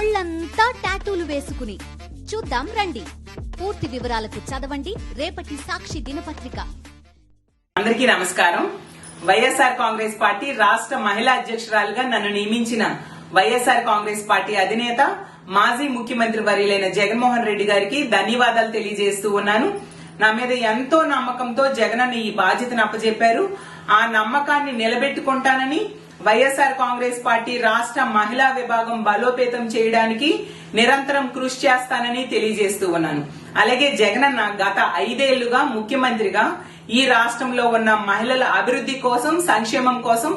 ఒళ్లంతా టాటూలు వేసుకుని చూద్దాం రండి. పూర్తి వివరాలకు చదవండి రేపటి సాక్షి దినపత్రిక. అందరికీ నమస్కారం. వైఎస్ఆర్ కాంగ్రెస్ పార్టీ రాష్ట్ర మహిళా అధ్యక్షురాలుగా నన్ను నియమించిన వైఎస్ఆర్ కాంగ్రెస్ పార్టీ అధినేత మాజీ ముఖ్యమంత్రి వర్యులైన జగన్మోహన్ రెడ్డి గారికి ధన్యవాదాలు తెలియజేస్తూ ఉన్నాను. నా మీద ఎంతో నమ్మకంతో జగనన్న ఈ బాధ్యతను అప్పచెప్పారు. ఆ నమ్మకాన్ని నిలబెట్టుకుంటానని వైఎస్ఆర్ కాంగ్రెస్ పార్టీ రాష్ట్ర మహిళా విభాగం బలోపేతం చేయడానికి నిరంతరం కృషి చేస్తానని తెలియజేస్తూ ఉన్నాను. అలాగే జగనన్న గత 5 ఏళ్లుగా ముఖ్యమంత్రిగా ఈ రాష్ట్రంలో ఉన్న మహిళల అభివృద్ధి కోసం, సంక్షేమం కోసం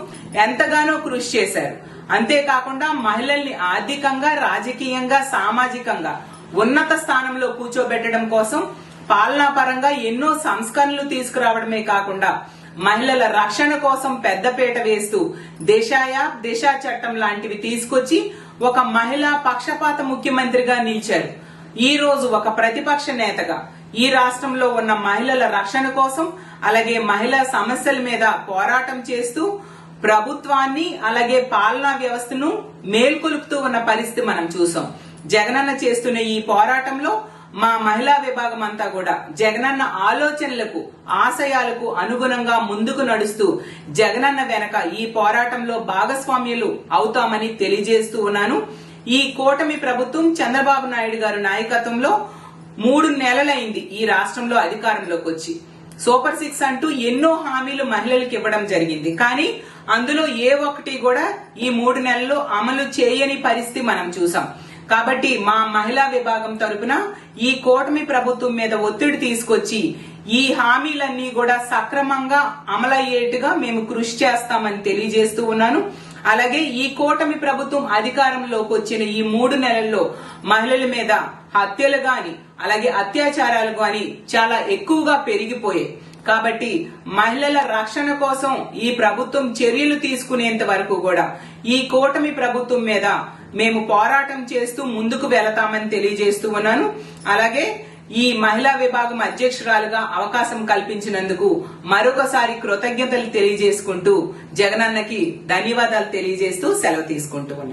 ఎంతగానో కృషి చేశారు. అంతేకాకుండా మహిళల్ని ఆర్థికంగా, రాజకీయంగా, సామాజికంగా ఉన్నత స్థానంలో కూర్చోబెట్టడం కోసం పాలనాపరంగా ఎన్నో సంస్కరణలు తీసుకురావడమే కాకుండా మహిళల రక్షణ కోసం పెద్దపీట వేస్తూ దిశ చట్టం లాంటివి తీసుకొచ్చి ఒక మహిళా పక్షపాత ముఖ్యమంత్రిగా నిలిచారు. ఈ రోజు ఒక ప్రతిపక్ష నేతగా ఈ రాష్ట్రంలో ఉన్న మహిళల రక్షణ కోసం, అలాగే మహిళా సమస్యల మీద పోరాటం చేస్తూ ప్రభుత్వాన్ని, అలాగే పాలనా వ్యవస్థను మేల్కొలుపుతూ ఉన్న పరిస్థితి మనం చూసాం. జగనన్న చేస్తున్న ఈ పోరాటంలో మా మహిళా విభాగం అంతా కూడా జగనన్న ఆలోచనలకు, ఆశయాలకు అనుగుణంగా ముందుకు నడుస్తూ జగనన్న వెనక ఈ పోరాటంలో భాగస్వామ్యులు అవుతామని తెలియజేస్తూ ఉన్నాను. ఈ కూటమి ప్రభుత్వం చంద్రబాబు నాయుడు గారి నాయకత్వంలో 3 నెలలైంది ఈ రాష్ట్రంలో అధికారంలోకి వచ్చి. సూపర్ 6 అంటూ ఎన్నో హామీలు మహిళలకు ఇవ్వడం జరిగింది. కానీ అందులో ఏ ఒక్కటి కూడా ఈ 3 నెలల్లో అమలు చేయని పరిస్థితి మనం చూసాం. కాబట్టి మా మహిళా విభాగం తరపున ఈ కూటమి ప్రభుత్వం మీద ఒత్తిడి తీసుకొచ్చి ఈ హామీలన్నీ కూడా సక్రమంగా అమలయ్యేట్టుగా మేము కృషి చేస్తామని తెలియజేస్తూ ఉన్నాను. అలాగే ఈ కూటమి ప్రభుత్వం అధికారంలోకి వచ్చిన ఈ 3 నెలల్లో మహిళల మీద హత్యలు గాని, అలాగే అత్యాచారాలు గాని చాలా ఎక్కువగా పెరిగిపోయాయి. కాబట్టి మహిళల రక్షణ కోసం ఈ ప్రభుత్వం చర్యలు తీసుకునేంత వరకు కూడా ఈ కూటమి ప్రభుత్వం మీద మేము పోరాటం చేస్తూ ముందుకు వెళతామని తెలియజేస్తూ ఉన్నాను. అలాగే ఈ మహిళా విభాగం అధ్యక్షురాలుగా అవకాశం కల్పించినందుకు మరొకసారి కృతజ్ఞతలు తెలియజేసుకుంటూ జగనన్నకి ధన్యవాదాలు తెలియజేస్తూ సెలవు తీసుకుంటూ ఉన్నాను.